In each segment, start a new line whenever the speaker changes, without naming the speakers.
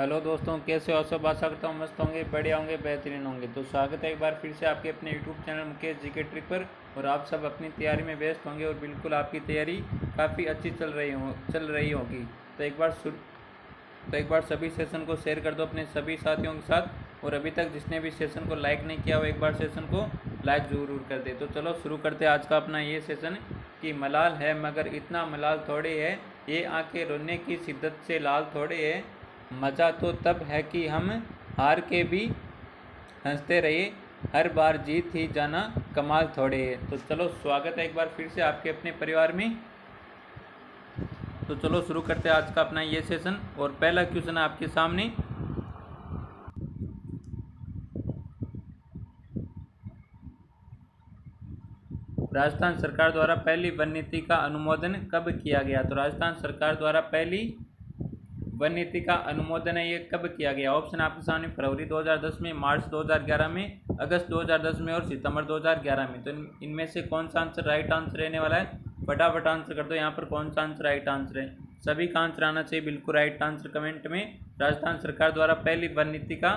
Hello दोस्तों, कैसे हो? सब आशा करता हूँ मस्त होंगे, बढ़िया होंगे, बेहतरीन होंगे। तो स्वागत है एक बार फिर से आपके अपने YouTube channel Mukesh GK trick पर। और आप सब अपनी तैयारी में व्यस्त होंगे और बिल्कुल आपकी तैयारी काफ़ी अच्छी चल रही होगी। तो एक बार शुरू तो एक बार सभी सेशन को शेयर कर दो अपने सभी साथियों के साथ। और अभी तक जिसने भी सेशन को लाइक नहीं किया वो एक बार सेशन को लाइक ज़रूर कर दे। तो चलो शुरू करते हैं आज का अपना ये सेशन कि मलाल है मगर इतना मलाल थोड़े है, ये आंखें रोने की शिद्दत से लाल थोड़े है। मज़ा तो तब है कि हम हार के भी हंसते रहे, हर बार जीत ही जाना कमाल थोड़े है। तो चलो स्वागत है एक बार फिर से आपके अपने परिवार में। तो चलो शुरू करते हैं आज का अपना ये सेशन। और पहला क्वेश्चन है आपके सामने। राजस्थान सरकार द्वारा पहली वन नीति का अनुमोदन कब किया गया? तो राजस्थान सरकार द्वारा पहली वन नीति का अनुमोदन है ये कब किया गया? ऑप्शन आपके सामने फरवरी 2010 में, मार्च 2011 में, अगस्त 2010 में और सितंबर 2011 में। तो इनमें से कौन सा आंसर राइट आंसर रहने वाला है? फटाफट आंसर कर दो यहाँ पर कौन सा आंसर राइट आंसर है। सभी का आंसर आना चाहिए बिल्कुल राइट आंसर कमेंट में। राजस्थान सरकार द्वारा पहली वन नीति का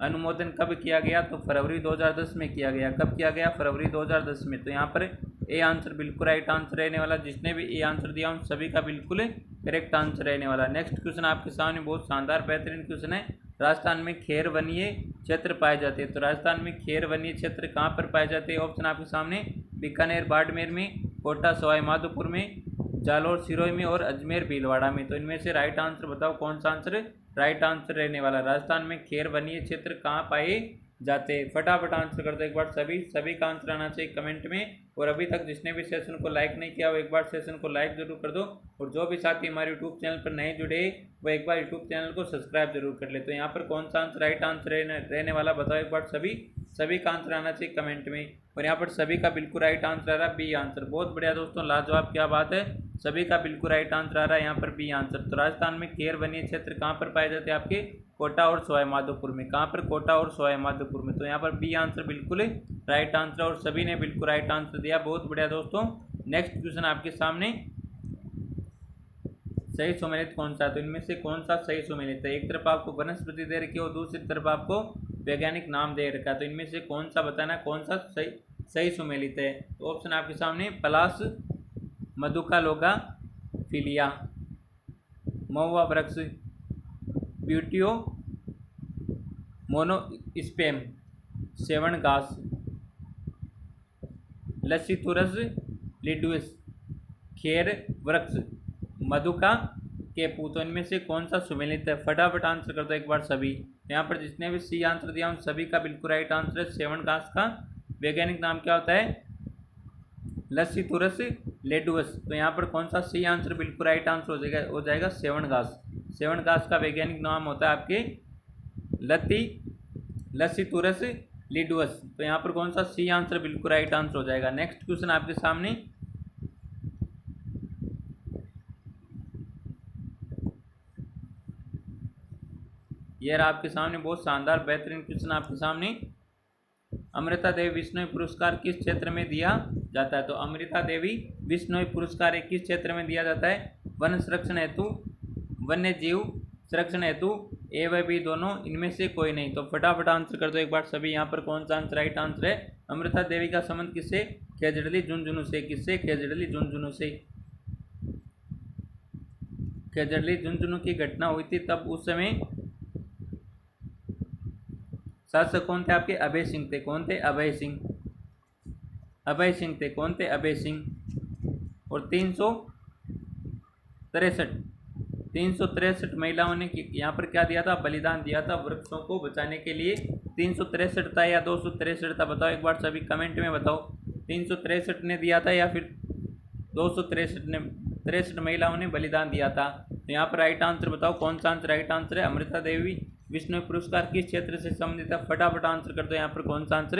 अनुमोदन कब किया गया? तो फरवरी 2010 में किया गया। कब किया गया? फरवरी 2010 में। तो यहाँ पर ए आंसर बिल्कुल राइट आंसर रहने वाला। जिसने भी ए आंसर दिया उन सभी का बिल्कुल करेक्ट आंसर रहने वाला। नेक्स्ट क्वेश्चन आपके सामने बहुत शानदार बेहतरीन क्वेश्चन है। राजस्थान में खेर वनीय क्षेत्र पाए जाते हैं। तो राजस्थान में खेर वनीय क्षेत्र कहाँ पर पाए जाते हैं? ऑप्शन आपके सामने बीकानेर बाड़मेर में, कोटा सवाई माधोपुर में, जालोर सिरोही में और अजमेर भीलवाड़ा में। तो इनमें से राइट आंसर बताओ कौन सा आंसर राइट आंसर रहने वाला। राजस्थान में खेर वनीय क्षेत्र कहाँ पाए जाते हैं? फटाफट आंसर कर दो एक बार। सभी का आंसर आना चाहिए कमेंट में। और अभी तक जिसने भी सेशन को लाइक नहीं किया वो एक बार सेशन को लाइक जरूर कर दो। और जो भी साथी हमारे यूट्यूब चैनल पर नहीं जुड़े वो एक बार यूट्यूब चैनल को सब्सक्राइब जरूर कर ले। तो यहाँ पर कौन सा आंसर राइट आंसर रहने वाला बताओ एक बार। सभी का आंसर आना चाहिए कमेंट में। और यहाँ पर सभी का बिल्कुल राइट आंसर आ रहा है बी आंसर। बहुत बढ़िया दोस्तों, लाजवाब, क्या बात है। सभी का बिल्कुल राइट आंसर आ रहा है यहाँ पर बी आंसर। तो राजस्थान में खेर वनीय क्षेत्र कहाँ पर पाए जाते हैं? आपके कोटा और सवाई माधोपुर में। कहाँ पर? कोटा और सवाई माधोपुर में। तो यहाँ पर बी आंसर बिल्कुल राइट आंसर और सभी ने बिल्कुल राइट आंसर दिया। बहुत बढ़िया दोस्तों। नेक्स्ट क्वेश्चन आपके सामने, सही सुमेलित कौन सा? तो इनमें से कौन सा सही सुमेलित है? एक तरफ आपको वनस्पति दे रखी है और दूसरी तरफ आपको वैज्ञानिक नाम दे रखा है। तो इनमें से कौन सा बताना, कौन सा सही सुमेलित है? तो ऑप्शन आपके सामने पलास, मधुका लोगा फिलिया, महुआ वृक्ष, ब्यूटियो मोनोस्पेम, सेवन घास, लसीथुरस लिडुस, खेर वृक्ष, मधुका केपू। तो इनमें से कौन सा सुमेलित है? फटाफट आंसर कर दो एक बार सभी। यहाँ पर जिसने भी सी आंसर दिया उन सभी का बिल्कुल राइट आंसर है। सेवन घास का वैज्ञानिक नाम क्या होता है? लसीथुरस लेडुअस। तो यहाँ पर कौन सा सी आंसर बिल्कुल राइट आंसर हो जाएगा? सेवन घास। सेवन घास का वैज्ञानिक नाम होता है आपके लसीथुरस लिडुअस। तो यहाँ पर कौन सा सी आंसर बिल्कुल राइट आंसर हो जाएगा। नेक्स्ट क्वेश्चन आपके सामने, ये रहा आपके सामने बहुत शानदार बेहतरीन क्वेश्चन आपके सामने। अमृता देवी विश्नोई पुरस्कार किस क्षेत्र में दिया जाता है? तो अमृता देवी विश्नोई पुरस्कार एक किस क्षेत्र में दिया जाता है? वन संरक्षण हेतु, वन्य जीव संरक्षण हेतु, ए व बी दोनों, इनमें से कोई नहीं। तो फटाफट आंसर कर दो एक बार सभी। यहाँ पर कौन सा आंसर राइट आंसर है? अमृता देवी का संबंध किससे? खेजड़ली झुंझुनू से। किससे? खेजड़ली झुंझुनू से। खेजड़ली झुंझुनू की घटना हुई थी तब उस समय शासक कौन थे आपके? अभय सिंह थे। कौन थे? अभय सिंह। अभय सिंह थे। कौन थे? अभय सिंह। और 363 महिलाओं ने यहाँ पर क्या दिया था? बलिदान दिया था वृक्षों को बचाने के लिए। 363 था या 263 था? बताओ एक बार सभी कमेंट में बताओ। 363 ने दिया था या फिर 263 महिलाओं ने बलिदान दिया था? तो यहाँ पर राइट आंसर बताओ कौन सा आंसर राइट आंसर है? अमृता देवी विश्नोई पुरस्कार किस क्षेत्र से संबंधित है? फटाफट आंसर कर दो यहाँ पर कौन सा आंसर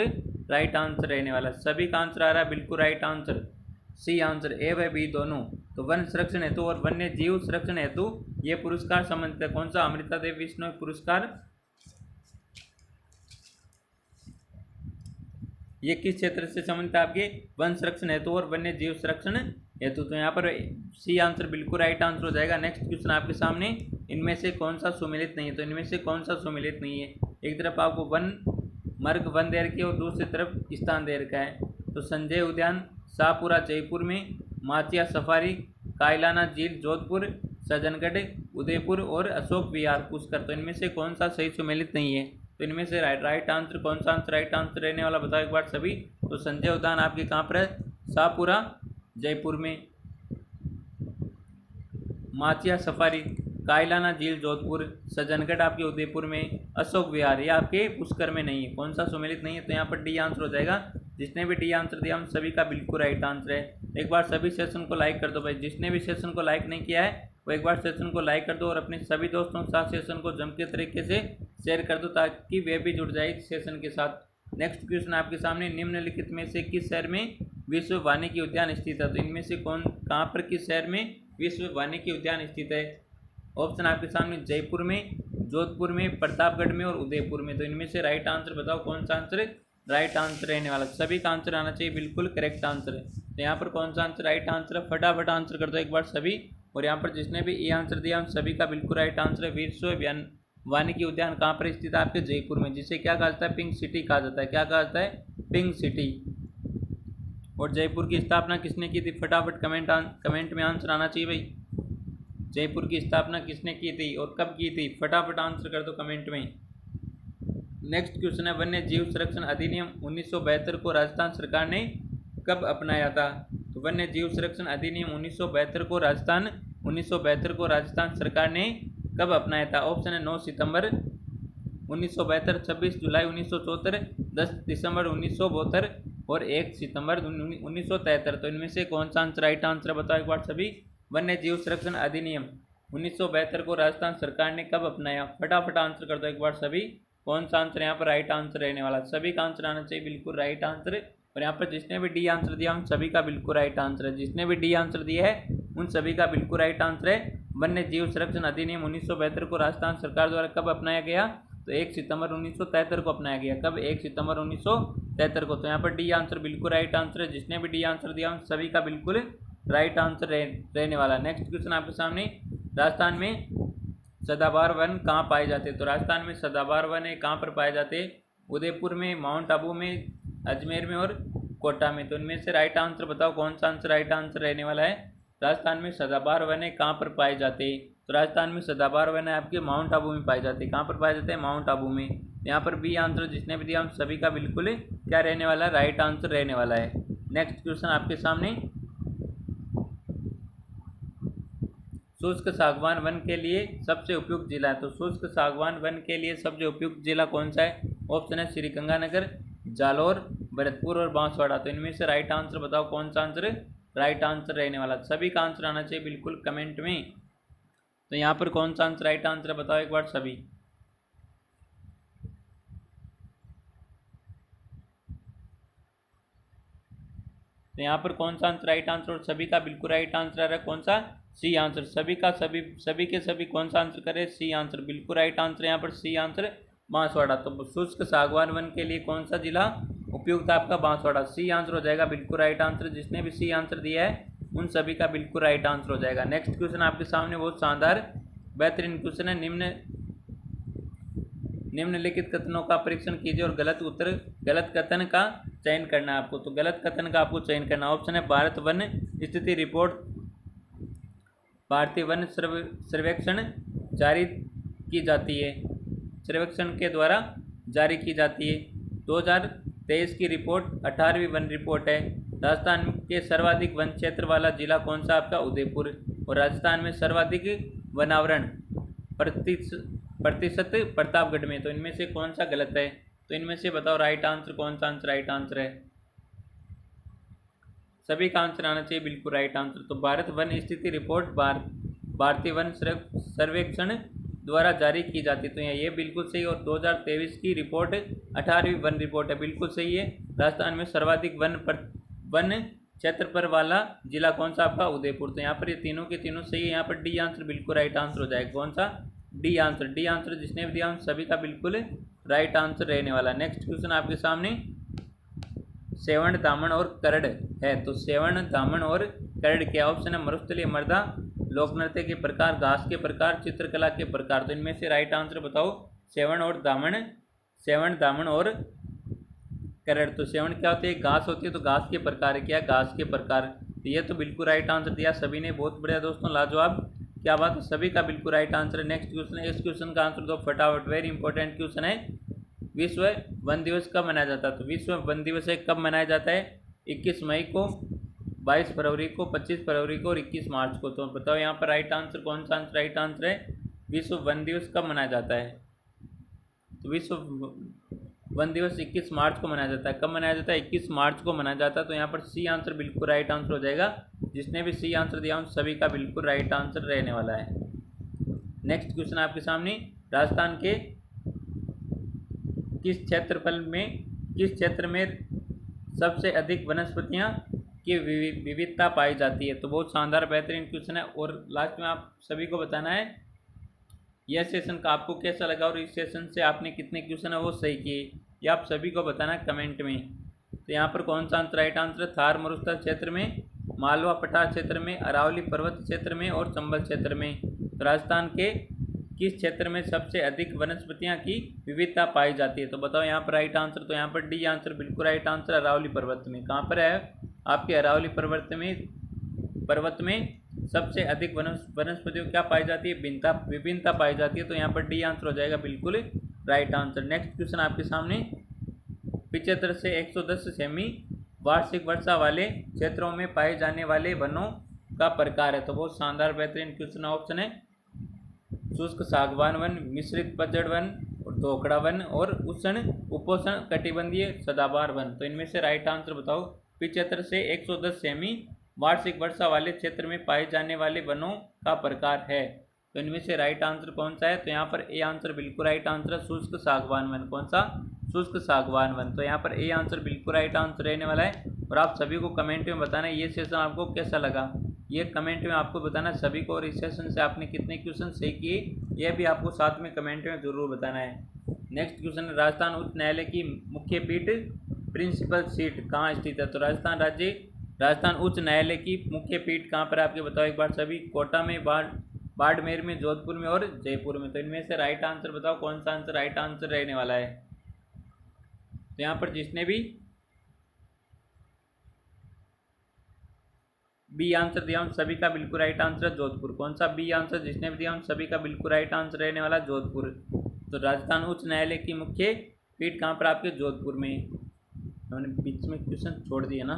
राइट आंसर रहने वाला है। सभी का आंसर आ रहा है बिल्कुल राइट आंसर सी आंसर, ए व बी दोनों। तो वन संरक्षण हेतु और वन्य जीव संरक्षण हेतु ये पुरस्कार संबंधित है। कौन सा? अमृता देवी विश्नोई पुरस्कार ये किस क्षेत्र से संबंधित है? आपके वन संरक्षण हेतु और वन्य जीव संरक्षण हेतु। तो यहाँ पर सी आंसर बिल्कुल राइट आंसर हो जाएगा। नेक्स्ट क्वेश्चन आपके सामने, इनमें से कौन सा सुमेलित नहीं है? तो इनमें से कौन सा सुमेलित नहीं है? एक तरफ आपको वन मर्ग वन दे रखी है और दूसरी तरफ स्थान दे रखा है। तो संजय उद्यान शाहपुरा जयपुर में, माचिया सफारी, कायलाना झील जोधपुर, सज्जनगढ़ उदयपुर और अशोक विहार पुष्कर। तो इनमें से कौन सा सही सुमेलित नहीं है? तो इनमें से राइट आंसर कौन सा आंसर राइट आंसर रहने वाला बताओ एक बार सभी। तो संजय उद्यान आपके कहाँ पर है? शाहपुरा जयपुर में, माचिया सफारी कायलाना झील जोधपुर, सज्जनगढ़ आपके उदयपुर में, अशोक विहार ये आपके पुष्कर में नहीं है। कौन सा सुमेलित नहीं है? तो यहाँ पर डी आंसर हो जाएगा। जिसने भी डी आंसर दिया हम सभी का बिल्कुल राइट आंसर है। एक बार सभी सेशन को लाइक कर दो भाई। जिसने भी सेशन को लाइक नहीं किया है वो एक बार सेशन को लाइक कर दो और अपने सभी दोस्तों के साथ सेशन को जम के तरीके से शेयर कर दो ताकि वे भी जुड़ जाए सेशन के साथ। नेक्स्ट क्वेश्चन आपके सामने, निम्नलिखित में से किस शहर में विश्व वानिकी उद्यान स्थित है? तो इनमें से कहाँ पर किस शहर में विश्व वानिकी उद्यान स्थित है? ऑप्शन आपके सामने जयपुर में, जोधपुर में, प्रतापगढ़ में और उदयपुर में। तो इनमें से राइट आंसर बताओ कौन सा आंसर राइट आंसर रहने वाला। सभी का आंसर आना चाहिए बिल्कुल करेक्ट आंसर है। तो यहाँ पर कौन सा आंसर राइट आंसर है? फटाफट आंसर कर दो एक बार सभी। और यहाँ पर जिसने भी ये आंसर दिया हम सभी का बिल्कुल राइट आंसर है। विश्व वानिकी उद्यान कहाँ पर स्थित है? आपके जयपुर में, जिसे क्या कहा जाता है? पिंक सिटी कहा जाता है। क्या कहा जाता है? Pink city. और जयपुर की स्थापना किसने की थी? फटाफट कमेंट में आंसर आना चाहिए भाई। जयपुर की स्थापना किसने की थी और कब की थी? फटाफट आंसर कर दो कमेंट में। नेक्स्ट क्वेश्चन है, वन्य जीव संरक्षण अधिनियम 1972 को राजस्थान सरकार ने कब अपनाया था? तो वन्य जीव संरक्षण अधिनियम 1972 को राजस्थान सरकार ने कब अपनाया था? ऑप्शन है 9 सितंबर 1972, 26 जुलाई 1974, 10 दिसंबर 1972 और 1 सितंबर 1973। तो इनमें से कौन सा आंसर राइट आंसर बताओ एक बार सभी। वन्य जीव संरक्षण अधिनियम 1972 को राजस्थान सरकार ने कब अपनाया? फटाफट आंसर कर दो एक बार सभी। कौन सा आंसर यहाँ पर राइट आंसर रहने वाला? सभी का आंसर आना चाहिए बिल्कुल राइट आंसर। और यहाँ पर जिसने भी डी आंसर दिया उन सभी का बिल्कुल राइट आंसर है। जिसने भी डी आंसर दिया है उन सभी का बिल्कुल राइट आंसर है। वन्य जीव संरक्षण अधिनियम 1972 को राजस्थान सरकार द्वारा कब अपनाया गया? तो 1 सितंबर 1973 को अपनाया गया। कब? 1 सितंबर 1973 को। तो यहाँ पर डी आंसर बिल्कुल राइट आंसर है। जिसने भी डी आंसर दिया उन सभी का बिल्कुल राइट आंसर रहने वाला। नेक्स्ट क्वेश्चन आपके सामने, राजस्थान में सदाबहार वन कहाँ पाए जाते हैं? तो राजस्थान में सदाबहार वन है कहाँ पर पाए जाते हैं? उदयपुर में, माउंट आबू में, अजमेर में और कोटा में। तो इनमें से राइट आंसर बताओ कौन सा आंसर राइट आंसर रहने वाला है। राजस्थान में सदाबहार वन है कहाँ पर पाए जाते हैं? तो राजस्थान में सदाबहार वन है आपके माउंट आबू में पाए जाते हैं। कहाँ पर पाए जाते हैं? माउंट आबू में। यहाँ पर बी आंसर जिसने भी दिया हम सभी का बिल्कुल क्या रहने वाला है? राइट आंसर रहने वाला है। नेक्स्ट क्वेश्चन आपके सामने, शुष्क सागवान वन के लिए सबसे उपयुक्त जिला है। तो शुष्क सागवान वन के लिए सबसे उपयुक्त जिला कौन सा है? ऑप्शन है श्रीगंगानगर, जालौर, भरतपुर और बांसवाड़ा। तो इनमें से राइट आंसर बताओ कौन सा आंसर राइट आंसर रहने वाला। सभी का आंसर आना चाहिए बिल्कुल कमेंट में। तो यहाँ पर कौन सा आंसर राइट आंसर बताओ एक बार सभी। तो यहाँ पर कौन सा आंसर राइट आंसर और सभी का बिल्कुल राइट आंसर आ रहा है कौन सा? C answer. सभी का सभी के सभी कौन सा आंसर करे? C answer. बिल्कुल राइट आंसर यहाँ पर सी आंसर बांसवाड़ा। तो शुष्क सागवान वन के लिए कौन सा जिला उपयुक्त आपका? बांसवाड़ा। सी आंसर हो जाएगा बिल्कुल राइट आंसर। जिसने भी सी आंसर दिया है उन सभी का बिल्कुल राइट आंसर हो जाएगा। नेक्स्ट क्वेश्चन आपके सामने बहुत शानदार बेहतरीन क्वेश्चन है। निम्नलिखित कथनों का परीक्षण कीजिए और गलत कथन का चयन करना है आपको। तो गलत कथन का आपको चयन करना। ऑप्शन है, भारत वन स्थिति रिपोर्ट भारतीय वन सर्वेक्षण जारी की जाती है, सर्वेक्षण के द्वारा जारी की जाती है। 2023 की रिपोर्ट 18वीं वन रिपोर्ट है। राजस्थान के सर्वाधिक वन क्षेत्र वाला जिला कौन सा आपका? उदयपुर। और राजस्थान में सर्वाधिक वनावरण प्रतिशत प्रतापगढ़ में। तो इनमें से कौन सा गलत है? तो इनमें से बताओ राइट आंसर कौन सा आंसर राइट आंसर है। सभी का आंसर आना चाहिए बिल्कुल राइट आंसर। तो भारत वन स्थिति रिपोर्ट भारतीय वन सर्वेक्षण द्वारा जारी की जाती। तो ये बिल्कुल सही। और 2023 की रिपोर्ट 18वीं वन रिपोर्ट है, बिल्कुल सही है। राजस्थान में सर्वाधिक वन क्षेत्र पर वाला जिला कौन सा आपका? उदयपुर। तो यहाँ पर ये तीनों के तीनों सही है। यहाँ पर डी आंसर बिल्कुल राइट आंसर हो जाएगा। कौन सा? D answer. डी आंसर जिसने भी दिया उन सभी का बिल्कुल राइट आंसर रहने वाला। नेक्स्ट क्वेश्चन आपके सामने, सेवण, दामन और करड़ है। तो सेवण, दामन और करड़ क्या? ऑप्शन है मरुस्थलीय मृदा, लोक नृत्य के प्रकार, घास के प्रकार, चित्रकला के प्रकार। तो इनमें से राइट आंसर बताओ। सेवण और दामन, सेवण दामन और करड़। तो सेवण क्या होती है? घास होती है। तो घास के प्रकार क्या? घास के प्रकार। तो ये तो बिल्कुल राइट आंसर दिया सभी ने, बहुत बढ़िया दोस्तों, लाजवाब, क्या बात है, सभी का बिल्कुल राइट आंसर है। नेक्स्ट क्वेश्चन है, इस क्वेश्चन का आंसर दो फटाफट, वेरी इंपॉर्टेंट क्वेश्चन है। विश्व वन दिवस कब मनाया जाता है? तो विश्व वन दिवस है कब मनाया जाता है? 21 मई को, 22 फरवरी को, 25 फरवरी को और 21 मार्च को। तो बताओ यहाँ पर राइट आंसर कौन सा आंसर राइट आंसर है? विश्व वन दिवस कब मनाया जाता है? तो विश्व वन दिवस 21 मार्च को मनाया जाता है। कब मनाया जाता है? 21 मार्च को मनाया जाता है। तो यहाँ पर सी आंसर बिल्कुल राइट आंसर हो जाएगा। जिसने भी सी आंसर दिया उन सभी का बिल्कुल राइट आंसर रहने वाला है। नेक्स्ट क्वेश्चन आपके सामने, राजस्थान के किस क्षेत्र में सबसे अधिक वनस्पतियाँ की विविधता पाई जाती है? तो बहुत शानदार बेहतरीन क्वेश्चन है। और लास्ट में आप सभी को बताना है यह सेशन का आपको कैसा लगा और इस सेशन से आपने कितने क्वेश्चन है वो सही किए, ये आप सभी को बताना है कमेंट में। तो यहाँ पर कौन सा आंसर राइट आंसर है? थार मरुस्थल क्षेत्र में, मालवा पठार क्षेत्र में, अरावली पर्वत क्षेत्र में और चंबल क्षेत्र में। तो राजस्थान के किस क्षेत्र में सबसे अधिक वनस्पतियाँ की विविधता पाई जाती है? तो बताओ यहाँ पर राइट आंसर। तो यहाँ पर डी आंसर बिल्कुल राइट आंसर, अरावली पर्वत में। कहाँ पर है? आपके अरावली पर्वत में सबसे अधिक वनस्पतियों क्या पाई जाती है? विभिन्नता पाई जाती है। तो यहाँ पर डी आंसर हो जाएगा बिल्कुल राइट आंसर। नेक्स्ट क्वेश्चन आपके सामने, 75 से 110 सेमी वार्षिक वर्षा वाले क्षेत्रों में पाए जाने वाले वनों का प्रकार है। तो बहुत शानदार बेहतरीन क्वेश्चन ऑप्शन है, शुष्क सागवान वन, मिश्रित पतझड़ वन, धोकड़ा वन और उष्ण उपोष्ण कटिबंधीय सदाबहार वन। तो इनमें से राइट आंसर बताओ। 75 से 110 सेमी वार्षिक वर्षा वाले क्षेत्र में पाए जाने वाले वनों का प्रकार है। तो इनमें से राइट आंसर कौन सा है? तो यहाँ पर ए आंसर बिल्कुल राइट आंसर है, शुष्क सागवान वन। कौन सा? शुष्क सागवान वन। तो यहाँ पर ए आंसर बिल्कुल राइट आंसर रहने वाला है। और आप सभी को कमेंट में बताना ये सेशन आपको कैसा लगा, ये कमेंट में आपको बताना सभी को। और इस सेशन से आपने कितने क्वेश्चन सही किए यह भी आपको साथ में कमेंट में जरूर बताना है। नेक्स्ट क्वेश्चन, राजस्थान उच्च न्यायालय की मुख्य पीठ प्रिंसिपल सीट कहाँ स्थित है? तो राजस्थान उच्च न्यायालय की मुख्य पीठ कहाँ पर आपके बताओ एक बार सभी? कोटा में, बाड़मेर में, जोधपुर में और जयपुर में। तो इनमें से राइट आंसर बताओ कौन सा आंसर राइट आंसर रहने वाला है? तो यहाँ पर जिसने भी बी आंसर दिया उन सभी का बिल्कुल राइट आंसर है जोधपुर। कौन सा? बी आंसर जिसने भी दिया उन सभी का बिल्कुल राइट आंसर रहने वाला जोधपुर। तो राजस्थान उच्च न्यायालय की मुख्य पीठ कहाँ पर आपके? जोधपुर में। मैंने बीच में क्वेश्चन छोड़ दिया ना,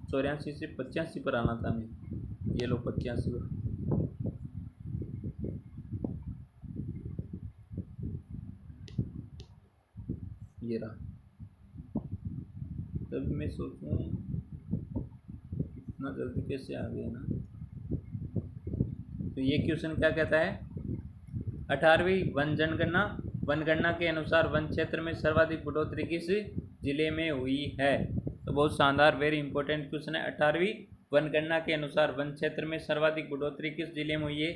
84 से 85 पर आना था हमें, ये लो 85 पर। ये रहा। तब मैं सोचूं इतना जल्दी कैसे आ गया ना। तो ये क्वेश्चन क्या कहता है? 18वीं वनगणना के अनुसार वन क्षेत्र में सर्वाधिक बढ़ोतरी किस जिले में हुई है? तो बहुत शानदार वेरी इंपॉर्टेंट क्वेश्चन है। 18वीं वनगणना के अनुसार वन क्षेत्र में सर्वाधिक बढ़ोतरी किस जिले में हुई है?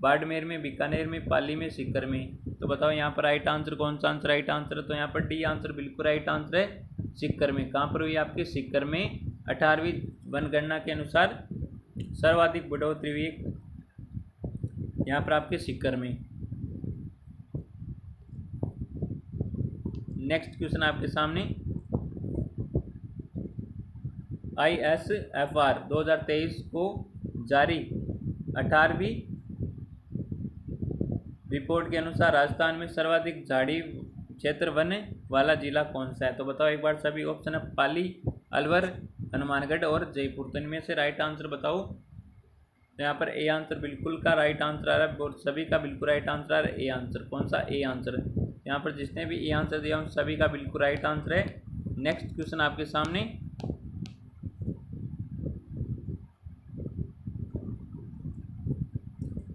बाड़मेर में, बीकानेर में, पाली में, सीकर में। तो बताओ यहाँ पर राइट आंसर कौन सा आंसर राइट आंसर है? तो यहाँ पर डी आंसर बिल्कुल राइट आंसर है, सीकर में। कहाँ पर हुई आपके? सीकर में 18वीं वनगणना के अनुसार सर्वाधिक बढ़ोतरी हुई यहाँ पर आपके सीकर में। नेक्स्ट क्वेश्चन आपके सामने, ISFR 2023 को जारी 18वीं रिपोर्ट के अनुसार राजस्थान में सर्वाधिक झाड़ी क्षेत्र वन वाला जिला कौन सा है? तो बताओ एक बार सभी। ऑप्शन है पाली, अलवर, हनुमानगढ़ और जयपुर। तो इनमें से राइट आंसर बताओ। तो यहाँ पर ए आंसर बिल्कुल का राइट आंसर आ रहा है और सभी का बिल्कुल राइट आंसर आ रहा है ए आंसर। कौन सा? A answer. यहाँ पर जिसने भी ए आंसर दिया उन सभी का बिल्कुल राइट आंसर है। नेक्स्ट क्वेश्चन आपके सामने,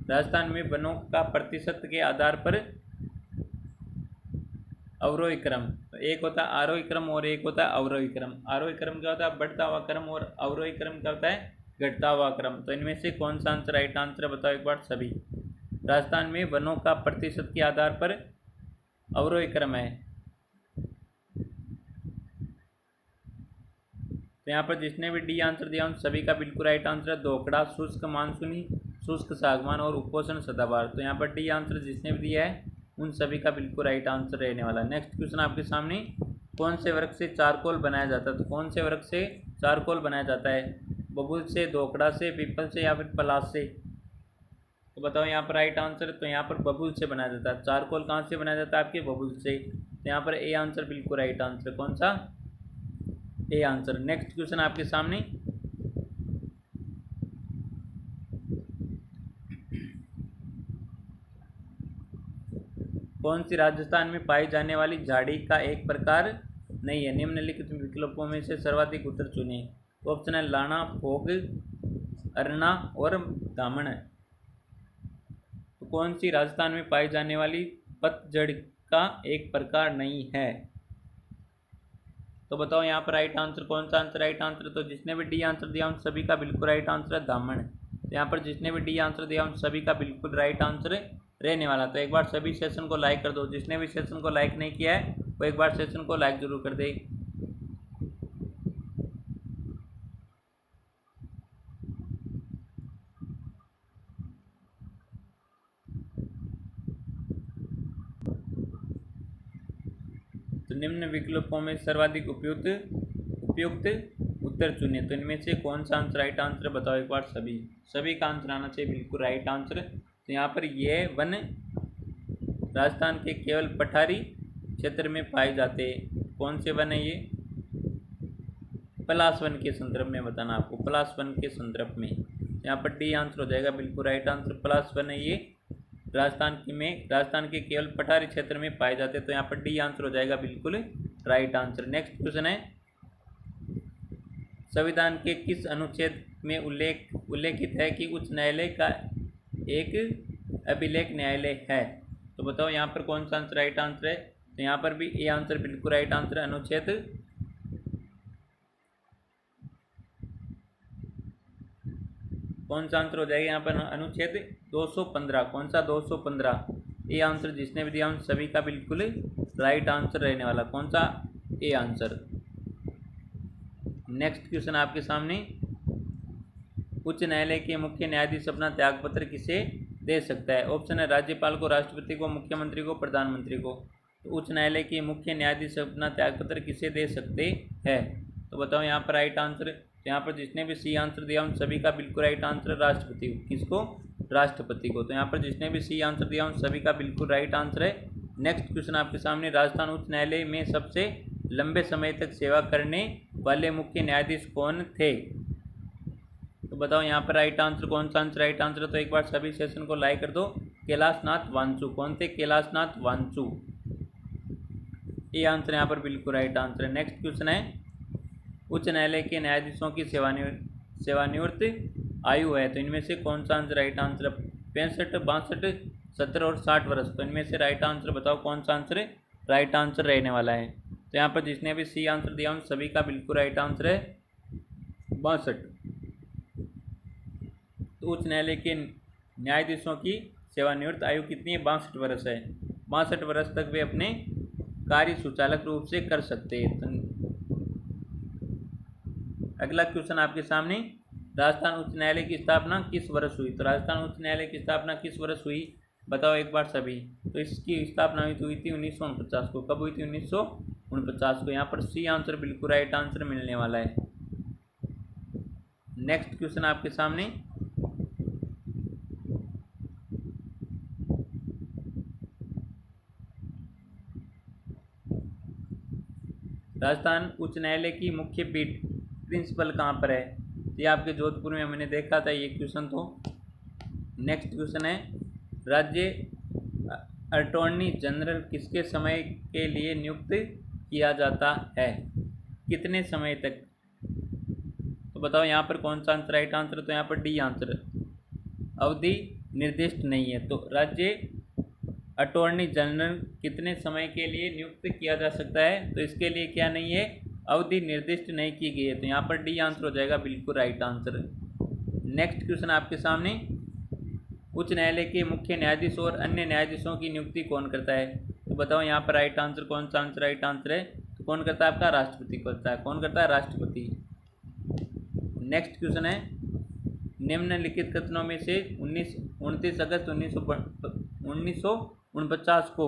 राजस्थान में वनों का प्रतिशत के आधार पर अवरोही क्रम। तो एक होता है आरोही क्रम और एक होता है अवरोही क्रम। आरोही क्रम क्या होता है? बढ़ता हुआ क्रम। और अवरोही क्रम क्या होता है? घटता हुआ क्रम। तो इनमें से कौन सा आंसर राइट आंसर है बताओ एक बार सभी। राजस्थान में वनों का प्रतिशत के आधार पर अवरोही क्रम है। तो यहाँ पर जिसने भी डी आंसर दिया उन सभी का बिल्कुल राइट आंसर है। दोकड़ा, शुष्क मानसूनी, शुष्क सागवान और उपोषण सदाबहार। तो यहाँ पर डी आंसर जिसने भी दिया है उन सभी का बिल्कुल राइट आंसर रहने वाला है। नेक्स्ट क्वेश्चन आपके सामने, कौन से वर्ग से चारकोल बनाया जाता है? तो कौन से वर्ग से चारकोल बनाया जाता है? बबूल से, दोकड़ा से, पीपल से या फिर पलाश से? तो बताओ यहाँ पर राइट आंसर। तो यहाँ पर बबूल से बनाया जाता है। चारकोल कहाँ से बनाया जाता है? आपके बबूल से। तो यहाँ पर ए आंसर बिल्कुल राइट आंसर। कौन सा? A answer. नेक्स्ट क्वेश्चन आपके सामने, कौन सी राजस्थान में पाई जाने वाली झाड़ी का एक प्रकार नहीं है? निम्नलिखित विकल्पों में से सर्वाधिक उत्तर चुनिए। ऑप्शन है लाना, फोग, अरना और दामन। तो कौन सी राजस्थान में पाई जाने वाली पतझड़ का एक प्रकार नहीं है? तो बताओ यहाँ पर राइट आंसर। कौन सा आंसर राइट आंसर? तो जिसने भी डी आंसर दिया उन सभी का बिल्कुल राइट आंसर है दामन। तो यहाँ पर जिसने भी डी आंसर दिया उन सभी का बिल्कुल राइट आंसर रहने वाला। तो एक बार सभी सेशन को लाइक कर दो। जिसने भी सेशन को लाइक नहीं किया है वो एक बार सेशन को लाइक जरूर कर दे। तो निम्न विकल्पों में सर्वाधिक उपयुक्त उत्तर चुनिए। तो इनमें से कौन सा आंसर राइट आंसर बताओ एक बार। सभी का आंसर आना चाहिए बिल्कुल राइट आंसर। तो यहाँ पर ये वन राजस्थान के केवल पठारी क्षेत्र में पाए जाते हैं। कौन से वन है ये? पलाश वन के संदर्भ में बताना आपको, पलाश वन के संदर्भ में। यहाँ पर डी आंसर हो जाएगा बिल्कुल राइट आंसर। पलाश वन है ये राजस्थान के केवल पठारी क्षेत्र में पाए जाते हैं। तो यहाँ पर डी आंसर हो जाएगा बिल्कुल राइट आंसर। नेक्स्ट क्वेश्चन है, संविधान के किस अनुच्छेद में उल्लेखित है कि उच्च न्यायालय का एक अभिलेख न्यायालय है? तो बताओ यहाँ पर कौन सा आंसर राइट आंसर है? तो यहाँ पर भी ए आंसर बिल्कुल राइट आंसर। अनुच्छेद कौन सा आंसर हो जाएगा यहाँ पर? अनुच्छेद 215। कौन सा? 215। ए आंसर जिसने भी दिया उन सभी का बिल्कुल राइट आंसर रहने वाला। कौन सा? A answer. नेक्स्ट क्वेश्चन आपके सामने, उच्च न्यायालय के मुख्य न्यायाधीश अपना त्यागपत्र किसे दे सकता है? ऑप्शन है राज्यपाल को, राष्ट्रपति को, मुख्यमंत्री को, प्रधानमंत्री को। तो उच्च न्यायालय के मुख्य न्यायाधीश अपना त्यागपत्र किसे दे सकते हैं? तो बताओ यहाँ पर राइट आंसर। तो यहाँ पर जिसने भी सी आंसर दिया उन सभी का बिल्कुल राइट आंसर राष्ट्रपति। किसको? राष्ट्रपति को। तो यहाँ पर जिसने भी सी आंसर दिया उन सभी का बिल्कुल राइट आंसर है। नेक्स्ट क्वेश्चन आपके सामने, राजस्थान उच्च न्यायालय में सबसे लंबे समय तक सेवा करने वाले मुख्य न्यायाधीश कौन थे? तो बताओ यहाँ पर राइट आंसर। कौन सा आंसर राइट आंसर? तो एक बार सभी सेशन को लाइक कर दो। कैलाशनाथ वांचू। कौन थे? कैलाशनाथ वांचू। ये आंसर यहाँ पर बिल्कुल राइट आंसर है। नेक्स्ट क्वेश्चन है, उच्च न्यायालय के न्यायाधीशों की सेवानिवृत्त आयु है? तो इनमें से कौन सा आंसर राइट आंसर? 65, 62, 70 और 60 वर्ष। तो इनमें से राइट आंसर बताओ कौन सा आंसर राइट आंसर रहने वाला है? तो यहाँ पर जिसने भी सी आंसर दिया उन सभी का बिल्कुल राइट आंसर है 62। तो उच्च न्यायालय के न्यायाधीशों की सेवानिवृत्त आयु कितनी है? 62 वर्ष है। 62 वर्ष तक वे अपने कार्य सुचालक रूप से कर सकते हैं। तो अगला क्वेश्चन आपके सामने, राजस्थान उच्च न्यायालय की स्थापना किस वर्ष हुई? तो राजस्थान उच्च न्यायालय की स्थापना किस वर्ष हुई बताओ एक बार सभी। तो इसकी स्थापना हुई थी 1949 को। कब हुई थी? 1949 को। यहाँ पर सी आंसर बिल्कुल राइट आंसर मिलने वाला है। नेक्स्ट क्वेश्चन आपके सामने, राजस्थान उच्च न्यायालय की मुख्य पीठ प्रिंसिपल कहाँ पर है? ये आपके जोधपुर में मैंने देखा था ये क्वेश्चन। तो नेक्स्ट क्वेश्चन है, राज्य अटॉर्नी जनरल किसके समय के लिए नियुक्त किया जाता है? कितने समय तक? तो बताओ यहाँ पर कौन सा आंसर राइट आंसर? तो यहाँ पर डी आंसर। अवधि निर्दिष्ट नहीं है। तो राज्य अटॉर्नी जनरल कितने समय के लिए नियुक्त किया जा सकता है? तो इसके लिए क्या नहीं है? अवधि निर्दिष्ट नहीं की गई है। तो यहाँ पर डी आंसर हो जाएगा बिल्कुल राइट आंसर। नेक्स्ट क्वेश्चन आपके सामने, उच्च न्यायालय के मुख्य न्यायाधीश और अन्य न्यायाधीशों की नियुक्ति कौन करता है? तो बताओ यहाँ पर राइट आंसर। कौन सा आंसर राइट आंसर है? तो कौन करता है? आपका राष्ट्रपति करता है। कौन करता है? राष्ट्रपति। नेक्स्ट क्वेश्चन है, निम्नलिखित कथनों में से 29 अगस्त 1949 को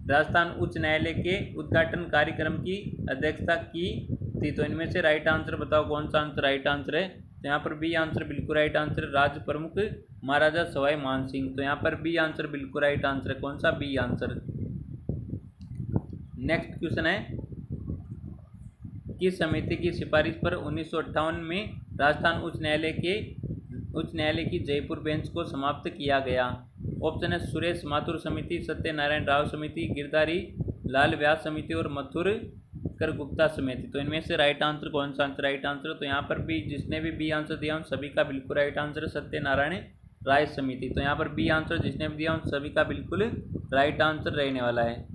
राजस्थान उच्च न्यायालय के उद्घाटन कार्यक्रम की अध्यक्षता की थी। तो इनमें से राइट आंसर बताओ, कौन सा आंसर राइट आंसर है। तो यहाँ पर बी आंसर बिल्कुल राइट आंसर, राज्य प्रमुख महाराजा सवाई मान सिंह। तो यहाँ पर बी आंसर बिल्कुल राइट आंसर है, कौन सा, बी आंसर। नेक्स्ट क्वेश्चन है, किस समिति की सिफारिश पर 1958 में राजस्थान उच्च न्यायालय की जयपुर बेंच को समाप्त किया गया। ऑप्शन है सुरेश माथुर समिति, सत्यनारायण राव समिति, गिरधारी लाल व्यास समिति और मथुर कर गुप्ता समिति। तो इनमें से राइट आंसर कौन सा आंसर राइट आंसर। तो यहाँ पर भी जिसने भी बी आंसर दिया उन सभी का बिल्कुल राइट आंसर है, सत्यनारायण राय समिति। तो यहाँ पर बी आंसर जिसने भी दिया उन सभी का बिल्कुल राइट आंसर रहने वाला है।